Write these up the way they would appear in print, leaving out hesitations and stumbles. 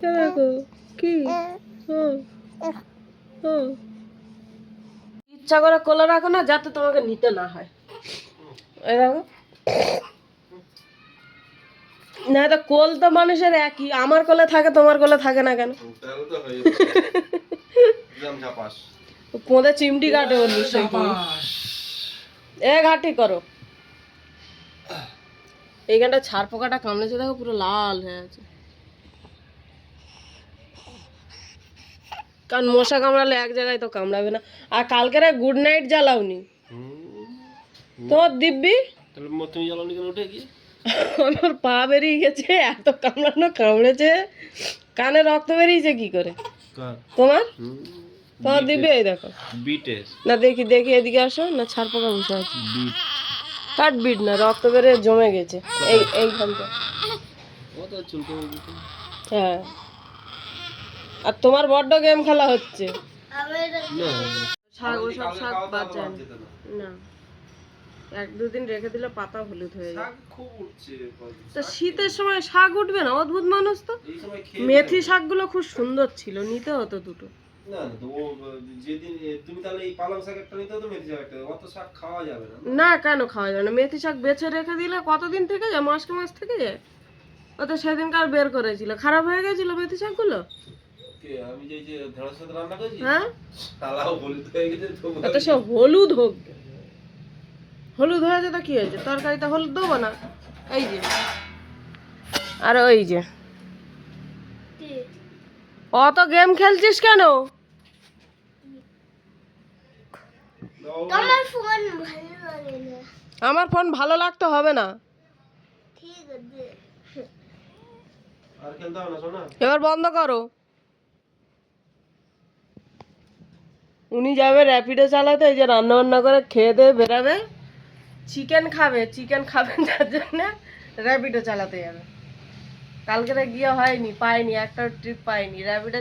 দেখো কি ইচ্ছা করে কোলে রাখো না, যাতে তোমাকে নিতে না হয়। এই দেখো, না তো কোল তো মানুষের একই, আমার কোলে থাকে তোমার কোলে থাকে না কেন? পোঁদে চিমটি কাটে ওর নিশ্চয়ই। এ ঘাটি করো। এইখানটা ছাড় পোকাটা কামড়েছে, দেখো পুরো লাল হয়ে আছে। কারণ মশা কামড়ালে এক জায়গায় তো কামড়াবে না। আর কালকের গুড নাইট জ্বালাওনি তোমার দিব্যি, তুমি জ্বালাওনি কেন উঠে গিয়ে? আমার পা বেরিয়ে গেছে, এত কামড়েছে। কানে রক্ত বেরিয়েছে কি করে তোমার? তোমার দিব্যি এই দেখো বিটের না, দেখি এদিকে আসো না, ছাড় পোকা বসে আছে। কাট বিট না, রক্ত বেরিয়ে জমে গেছে এইখানটা। হ্যাঁ, আর তোমার বড্ড গেম খেলা হচ্ছে। শাক, ওসব শাক বাদ যায় না, এক দুদিন রেখে দিলে পাতা হলুদ হয়ে যায়। তো শীতের সময় শাক উঠবে না? অদ্ভুত মানুষ তো। মেথি শাকগুলো খুব সুন্দর ছিল, নিতে হতো দুটো। না কেন খাওয়া যাবে না? মেথি শাক বেছে রেখে দিলে কতদিন থেকে যায়? মাস থেকে যায়। ও তো সেদিনকার বের করেছিল, খারাপ হয়ে গেছিল মেথি শাকগুলো। হ্যাঁ, সে হলুদ হোক, হলুদ হয়েছে তো কি হয়েছে? তরকারিতে হলুদ দেবো না? এই যে, আর ওই যে, অত গেম খেলছিস কেন? আমার ফোন ভালো লাগতে হবে না, এবার বন্ধ করো। উনি যাবে র্যাপিডো চালাতে, এই যে রান্না বান্না করে খেয়ে দিয়ে বেরাবে। চিকেন খাবে যার জন্য র্যাপিডো চালাতে যাবে। কালকে গিয়ে হয়নি, পাইনি, একটা ট্রিপ পাইনি। র্যাপিডো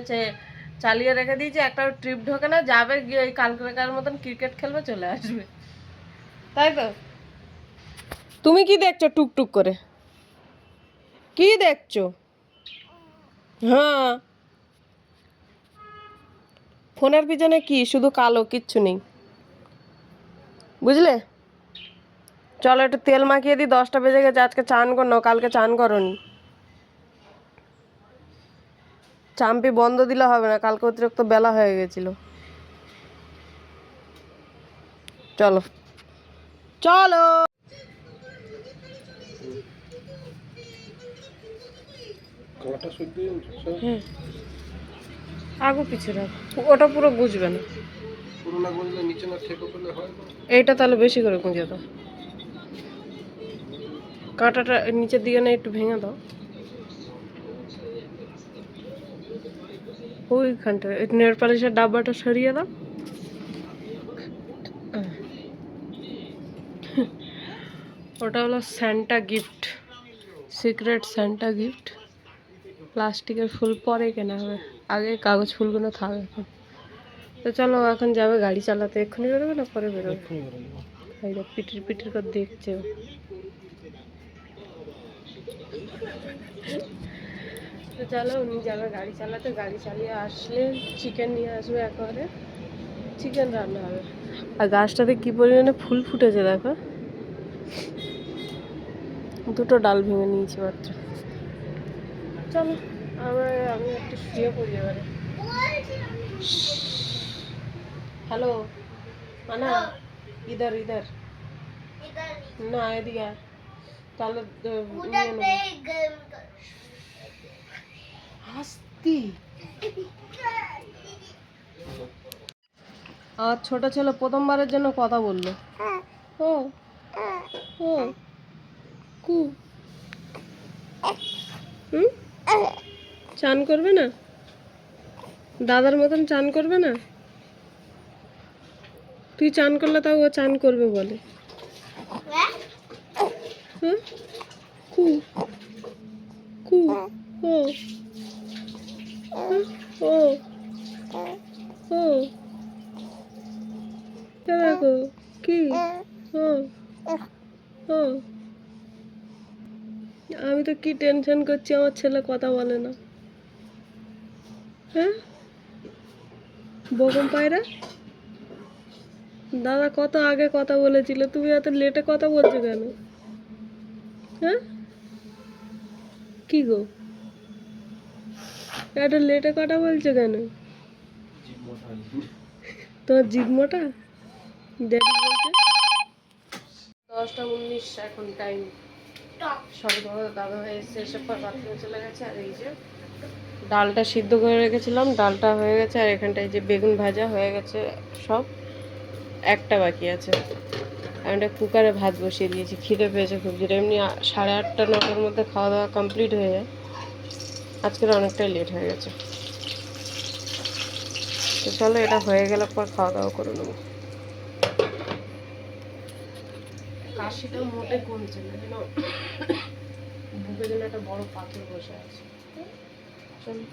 চালিয়ে রেখে দিয়েছে, একটা ট্রিপ ঢোকে না। যাবে গিয়ে ওই কালকের মতন ক্রিকেট খেলবে, চলে আসবে। তাই তো? তুমি কি দেখছো টুকটুক করে? কি দেখছো? হ্যাঁ, ফোনের পিছনে কি শুধু কালো, কিচ্ছু নেই, বুঝলে? চলো একটু তেল মাখিয়ে দিই, 10টা বেজে গেছে। আজকে চান করো, কালকে চান করনি। চাম্পি বন্ধ দিলে হবে না, কালকে অতিরিক্ত বেলা হয়ে গেছিল। চলো চলো। হ্যাঁ, আগু পিছু রাখ, ওটা পুরো বুঝবে না। এইটা তাহলে বেশি করে গুঁজে দাও, কাঁটাটা নিচের দিকে না একটু ভেঙে দাও। ওইখানটা নেল পালিশের ডাব্বাটা সরিয়ে দাও। ওটা হলো Santa gift, secret Santa gift. প্লাস্টিকের ফুল পরে কেনা হবে, আগে কাগজ ফুলগুলো থাক এখন। তো চলো, এখন যাবে গাড়ি চালাতে। এক্ষুনি বেরোবে না পরে বেরোবে? এই দেখ, পিটির করে দেখছে। তো চলো, উনি যাবে গাড়ি চালাতে। গাড়ি চালিয়ে আসলে চিকেন নিয়ে আসবে, একেবারে চিকেন রান্না হবে। আর গাছটাতে কি পরিমাণে ফুল ফুটেছে দেখো। দুটো ডাল ভেঙে নিয়েছি মাত্র। চলো, আমি একটু শুয়ে পড়ি এবারে। হ্যালো মানা, ইধার না, এদিকে তাহলে হাসতি। আর ছোট ছেলে প্রথমবারের জন্য কথা বললো। ও ও কু চান করবে না? দাদার মতন চান করবে না? তুই চান করলে তাও ও চান করবে বলে। কু কু ও ও ও দেখো কি ও ও। আমি তো কি টেনশন করছি, আমার ছেলে কথা বলে না। হ্যাঁ বকম পায়রা, দাদা কত আগে কথা বলেছিল, তুমি এত লেটে কথা বলছো কেন? হ্যাঁ কি গো, এত লেটে কথা বলছো কেন? তোমার জিভ মোটা, ড্যাডি বলছে। 10টা 19 এখন টাইম। সবে তোমার দাদা ভাই এসে এসব পর বাথরুমে চলে গেছে। আর এই যে ডালটা সিদ্ধ করে রেখেছিলাম, ডালটা হয়ে গেছে। আর এখানটায় যে বেগুন ভাজা হয়ে গেছে সব, একটা বাকি আছে। আমি একটা কুকারে ভাত বসিয়ে দিয়েছি, খিদে পেয়েছে খুব জোরে। এমনি 8:30 9টার মধ্যে খাওয়া দাওয়া কমপ্লিট হয়ে যায়, আজকের অনেকটাই লেট হয়ে গেছে। তো চলো এটা হয়ে গেলে পর খাওয়া দাওয়া করে নেবো। কাশিটা মোটে কমছে না যেন, বুকে যেন একটা বড় পাথর বসে আছে। চলো